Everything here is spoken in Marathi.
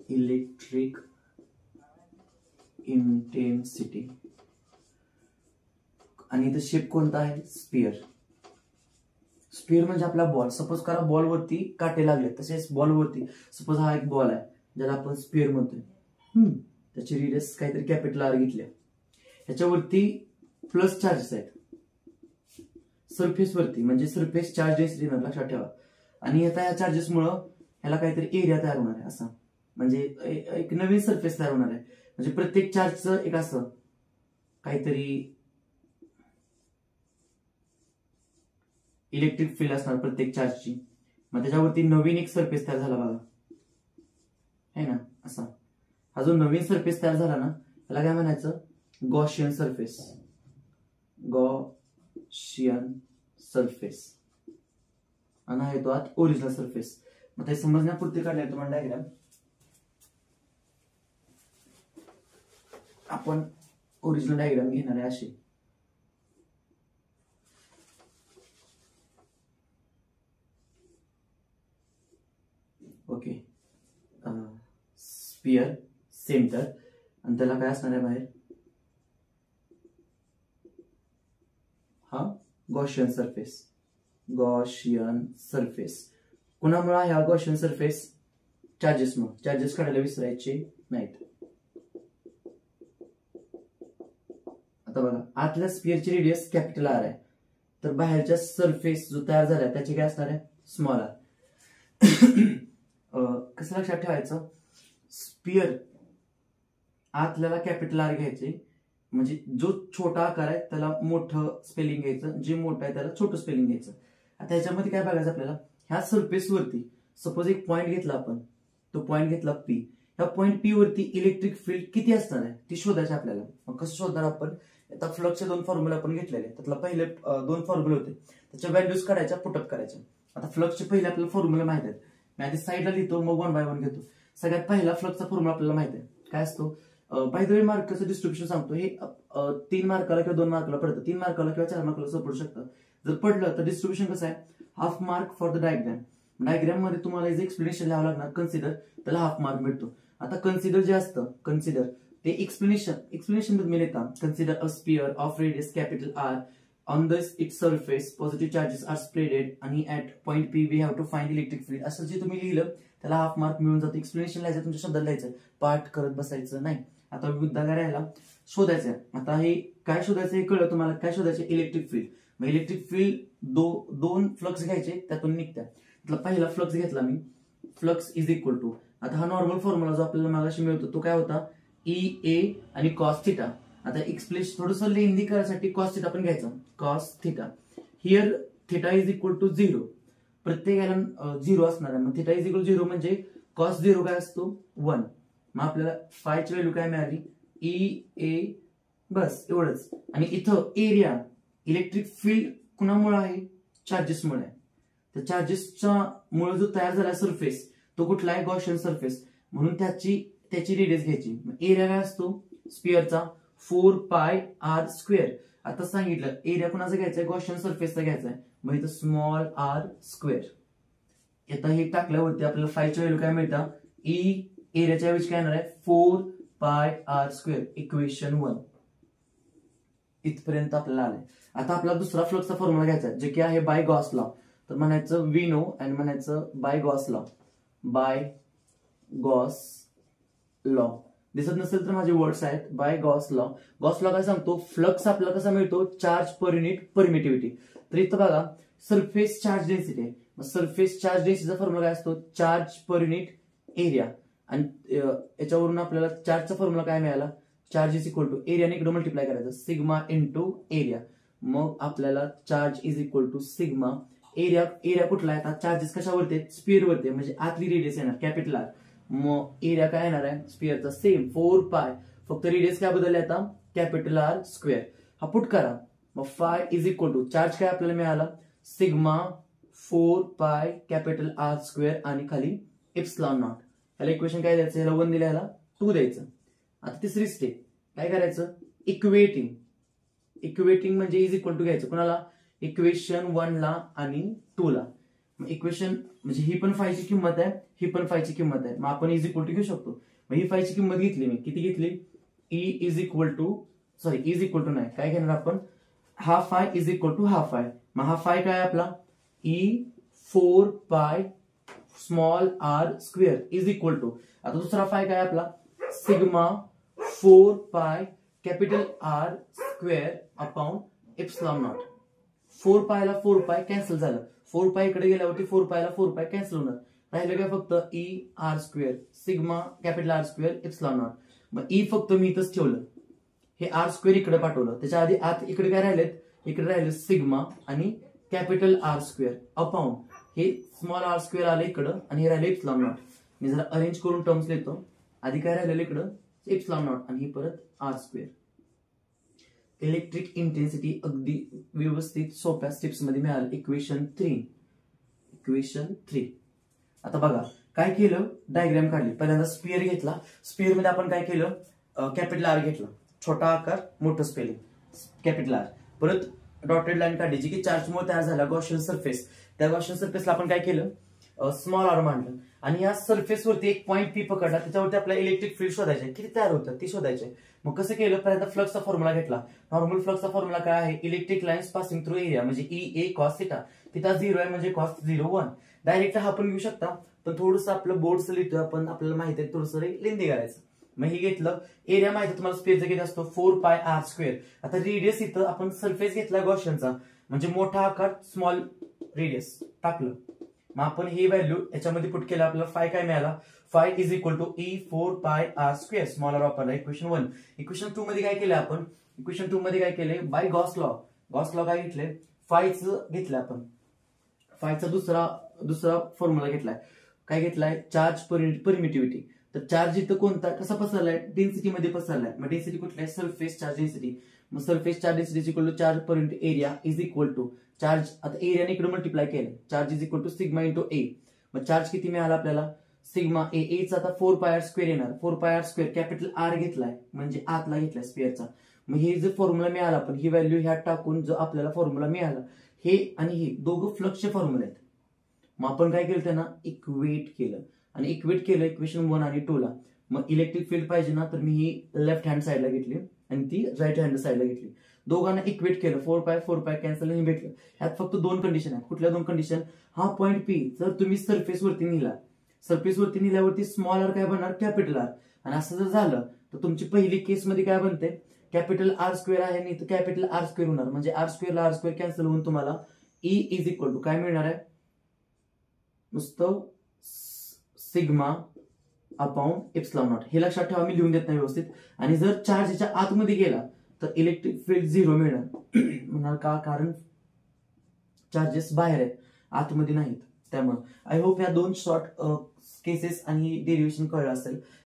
इलेक्ट्रिक इंटेन्सिटी आणि इथं शेप कोणता आहे स्पियर. स्पियर म्हणजे आपला बॉल. सपोज करा बॉल वरती काटे लागले, तसेच बॉल वरती सपोज हा एक बॉल आहे ज्याला आपण स्पियर म्हणतोय. त्याची रेडियस काहीतरी कॅपिटल आर घेतल्या. ह्याच्यावरती प्लस चार्जेस आहेत सरफेस वरती, म्हणजे सरफेस चार्ज डेन्सिटी लक्षात ठेवा. आणि आता या चार्जेस मुळे ह्याला काहीतरी एरिया तयार होणार आहे असा, म्हणजे एक नवीन सरफेस तयार होणार आहे. म्हणजे प्रत्येक चार्जचं एक असं काहीतरी इलेक्ट्रिक फील्ड असणार प्रत्येक चार्जची. मग त्याच्यावरती नवीन एक सरफेस तयार झाला बघा, है ना असा. हा जो नवीन सरफेस तयार झाला ना त्याला काय म्हणायचं, गॉशियन सरफेस. गॉशियन सरफेस आणि आहे तो आत ओरिजिनल सरफेस. मग ते समजण्यापुरती काढलाय तुम्हाला डायग्राम. आपण ओरिजिनल डायग्राम घेणार आहे अशी. ओके, स्पियर सेंटर आणि त्याला काय असणार आहे बाहेर, हा गॉशियन सरफेस. गॉशियन सरफेस कुणामुळे ह्या गॉशियन सरफेस चार्जेस मग चार्जेस काढायला विसरायचे नाहीत. आता बघा आतल्या स्पियरची रेडियस कॅपिटल आर आहे, तर बाहेरच्या सरफेस जो तयार झाला त्याची काय असणार आहे स्मॉल आर. कसं लक्षात ठेवायचं, स्पियर आतल्याला कॅपिटल आर घ्यायचे, म्हणजे जो छोटा आकार आहे त्याला मोठं स्पेलिंग घ्यायचं, जे मोठं आहे त्याला छोटं स्पेलिंग घ्यायचं. आता ह्याच्यामध्ये काय बघायचं आपल्याला, ह्या सरफेस वरती सपोज एक पॉइंट घेतला आपण, तो पॉइंट घेतला पी. ह्या पॉइंट पी वरती इलेक्ट्रिक फील्ड किती असणार आहे ती शोधायची आपल्याला. मग कसं शोधणार आपण, आता फ्लक्सचे 2 फॉर्म्युला आपण घेतलेले, त्यातला पहिले 2 फॉर्म्युले होते, त्याच्या व्हॅल्यूज काढायच्या पुटअप करायच्या. आता फ्लक्सचे पहिले आपल्याला फॉर्म्युला माहित आहेत, मी आधी साईडला लिहितो मग 1 बाय 1 घेतो. सगळ्यात पहिला फ्लक्सचा फॉर्म्युला आपल्याला माहित आहे काय असतो. बाय द वे मार्कचं डिस्ट्रीब्युशन सांगतो, हे 3 मार्काला किंवा 2 मार्काला पडतं, 3 मार्काला किंवा 4 मार्काला पडू शकतं. जर पडलं तर डिस्ट्रीब्युशन कसं आहे, half mark for the diagram. Diagram मध्ये तुम्हाला जे एक्सप्लेनेशन लिहावं लागणार कन्सिडर, त्याला हाफ मार्क भेटतो. आता कन्सिडर जे असतं, कन्सिडर ते एक्सप्लेनेशन मध्ये लिहिता, consider a sphere of radius capital R on this its surface positive charges are spreaded आणि at point P we have to find electric field. असं जे तुम्ही लिहिलं त्याला हाफ मार्क मिळून जातो. एक्सप्लेनेशन लिहायचं तुमच्या शब्दात लिहायचं, पाठ करत बसायचं नाही. आता मुद्दा करायला शोधायचं. आता हे काय शोधायचं हे कळलं तुम्हाला, काय शोधायचं इलेक्ट्रिक फील्ड. मग इलेक्ट्रिक फील्ड 2 फ्लक्स घ्यायचे त्यातून निघतात. पहिला फ्लक्स घेतला मी, फ्लक्स इज इक्वल टू, आता हा नॉर्मल फॉर्म्युला जो आपल्याला मागाशी मिळतो तो काय होता, ई ए आणि कॉस थिटा. आता एक्सप्लेनेशन थोडंसं लेंदी करायसाठी कॉस थिटा पण घ्यायचा, cos theta. Here theta is equal to 0, प्रत्येक याला 0 असणार आहे. मग थिटा इज इक्वल 0 म्हणजे कॉस 0 काय असतो 1. मग आपल्याला फायची व्हॅल्यू काय मिळाली, ई ए, बस एवढंच. आणि इथं एरिया, इलेक्ट्रिक फील्ड कुणामुळे आहे, चार्जेसमुळे आहे. त्या चार्जेसच्या मुळे जो तयार झाला सरफेस तो कुठला आहे, गॉशियन सरफेस, म्हणून त्याची रेडियस घ्यायची. एरिया काय असतो स्पियरचा 4 पाय आर स्क्वेअर. आता सांगितलं एरिया कुणाचा घ्यायचा आहे, गॉशियन सरफेसचा घ्यायचा आहे, मग इथं स्मॉल आर स्क्वेअर. आता हे टाकल्यावरती आपल्याला फायची व्हॅल्यू काय मिळतं, ई एरियाच्या ऐवजी काय येणार आहे 4 पाय आर स्क्वेअर. इक्वेशन 1 इथपर्यंत आपल्याला आलंय. आता आपला दुसरा फ्लक्सचा फॉर्म्युला घ्यायचा जे की आहे बाय गॉस लॉ. तर म्हणायचं वी नो आणि म्हणायचं by Gauss law. By Gauss law दिसत नसेल तर माझे वर्ड्स आहेत, by Gauss law. Gauss law काय सांगतो, फ्लक्स आपल्याला कसा मिळतो, चार्ज पर युनिट परमिटिव्हिटी. तर इथं बघा सरफेस चार्ज डेन्सिटी आहे, मग सरफेस चार्ज डेन्सिटीचा फॉर्म्युला काय असतो, चार्ज पर युनिट एरिया. आणि याच्यावरून आपल्याला चार्जचा फॉर्म्युला काय मिळाला, चार्ज इज इक्वल टू एरियाने इकडे मल्टिप्लाय करायचं, सिग्मा इंटू एरिया. मग आपल्याला charge is equal to sigma area कुठला आहे, आता चार्जेस कशावरती स्पियर वरती, म्हणजे आतली रेडियस येणार कॅपिटल आर. मग एरिया काय येणार आहे स्पियरचा सेम 4 पाय, फक्त रेडियस काय बदलले आता कॅपिटल आर स्क्वेअर. हा पुट करा, मग phi is equal to charge काय आपल्याला मिळाला sigma 4 pi capital R square आणि खाली एप्सिलॉन नॉट. याला इक्वेशन काय द्यायचं, याला 1 दिलं, याला 2 द्यायचं. आता तिसरी स्टेप काय करायचं, इक्वेटिंग म्हणजे इज इक्वल टू घ्यायचं कुणाला, इक्वेशन 1 ला आणि 2 ला. इक्वेशन म्हणजे ही पण फायची किंमत आहे, ही पण फायची किंमत आहे. मग आपण इज इक्वल टू घेऊ शकतो. मग ही फायची किंमत घेतली मी, किती घेतली? ई इज इक्वल टू नाही, काय घेणार आपण? Half I is equal to half I. मग हा फाय काय आपला? E 4 pi small r square is equal to, आता दुसरा फाय काय आपला? Sigma 4 pi capital R square upon epsilon naught. 4 पायला 4 पाय कॅन्सल झालं, 4 पाय इकडे गेल्यावरती 4 पायला 4 पाय कॅन्सल होणार, राहिलं काय फक्त E r square sigma capital R square epsilon naught. मग ई फक्त मी इथंच ठेवलं, हे आर स्क्वेअर इकडे पाठवलं, त्याच्या आधी आत इकडे काय राहिलेत? इकडे राहिले सिग्मा आणि कॅपिटल आर स्क्वेअर अपॉन हे स्मॉल आर स्क्वेअर आले इकडं आणि हे राहिले एप्सिलॉन नॉट. मी जरा अरेंज करून टर्म्स लिहितो. आधी काय राहिलेलं इकडं? एप्सिलॉन नॉट आणि ही परत आर स्क्वेअर. इलेक्ट्रिक इंटेन्सिटी अगदी व्यवस्थित सोप्या स्टेप्स मध्ये मिळालं. इक्वेशन 3. आता बघा काय केलं, डायग्राम काढली. पहिल्यांदा स्पिअर घेतला, स्पिअर मध्ये आपण काय केलं? कॅपिटल आर घेतला, छोटा आकार मोठं स्पेलिंग कॅपिटल आर. परत डॉटेड लाईन काढली जी की चार्जमुळे तयार झाला गॉसियन सरफेस. त्या गॉसियन सरफेसला आपण काय केलं? स्मॉल आर मांडलं आणि या सरफेसवरती एक पॉईंट पी पकडला, त्याच्यावरती आपल्याला इलेक्ट्रिक फील्ड शोधायचे, किती तयार होतं ते शोधायचे. मग कसं केलं? पहिल्यांदा फ्लक्सचा फॉर्म्युला घेतला. नॉर्मल फ्लक्सचा फॉर्म्युला काय आहे? Electric lines passing through area म्हणजे ई ए कॉस थिटा. थिटा 0 आहे म्हणजे कॉस 0 1. डायरेक्ट हा पण घेऊ शकता, पण थोडंसं आपलं बोर्डचं लिहितोय आपण, आपल्याला माहिती आहे थोडंसं लेंदी करायचं. मग हे घेतलं, एरिया माहिती आहे तुम्हाला स्पेसचा किती असतो? 4 पाय आर स्क्वेअर. आता रेडियस इथं आपण सरफेस घेतला गॉसियनचा म्हणजे मोठा आकार स्मॉल रेडियस टाकलं. मग आपण ही व्हॅल्यू याच्यामध्ये पुट केलं, आपल्याला फाय काय मिळाला? Phi is equal to E 4 pi r square small r वापरला. इक्वेशन 1. इक्वेशन 2 मध्ये काय केलं आपण? इक्वेशन 2 मध्ये काय केले? बाय गॉस लॉ काय घेतले? फायचं घेतलं आपण, फायचा दुसरा फॉर्म्युला घेतलाय. काय घेतलाय? Charge permittivity. तर चार्ज इथं कोणता कसा पसरलाय? डेन्सिटी मध्ये पसरलाय. मग डेन्सिटी कुठली आहे? Surface charge density. मग surface charge density equal to charge per area is equal to charge. आता एरियाने इकडे मल्टिप्लाय केलं, charge is equal to sigma into A. मग चार्ज किती मिळाला आपल्याला? Sigma A. एचा आता 4 पाय आर स्क्वेअर येणार. 4 pi r square capital R घेतलाय म्हणजे आतला घेतलाय स्क्वेअरचा. मग हे जो फॉर्म्युला मिळाला आपण, ही व्हॅल्यू ह्यात टाकून जो आपल्याला फॉर्म्युला मिळाला, हे आणि हे दोघं फ्लक्सचे फॉर्म्युले आहेत. मग आपण काय केलं? त्यांना इक्वेट केलं आणि इक्वेट केलं इक्वेशन 1 आणि 2 ला. मग इलेक्ट्रिक फील्ड पाहिजे ना, तर मी ही लेफ्ट हँड साईडला घेतली आणि ती राईट हँड साईडला घेतली. दोघांना इक्वेट केलं, 4 पाय कॅन्सल आणि भेटलं. ह्यात फक्त 2 कंडिशन आहेत. कुठल्या 2 कंडिशन? हा पॉईंट पी जर तुम्ही सरफेसवरती नेल्यावरती स्मॉल आर काय बनणार? Capital R. आणि असं जर झालं तर तुमची पहिली केस मध्ये काय बनते? कॅपिटल आर स्क्वेअर आहे आणि इथं कॅपिटल आर स्क्वेअर होणार म्हणजे आर स्क्वेअर कॅन्सल होऊन तुम्हाला ई इज इक्वल टू काय मिळणार आहे? नुसतं सिग्मा अपॉन एप्सिलॉन नॉट. हे लक्षात ठेवा, मी लिहून देत नाही व्यवस्थित. आणि जर चार्ज याच्या आतमध्ये गेला तर इलेक्ट्रिक फील्ड 0 मिळणार. म्हणणार का? कारण चार्जेस बाहेर आहेत, आतमध्ये नाहीत. त्यामुळे आय होप या 2 शॉर्ट केसेस आणि डेरिव्हेशन कळलं असेल.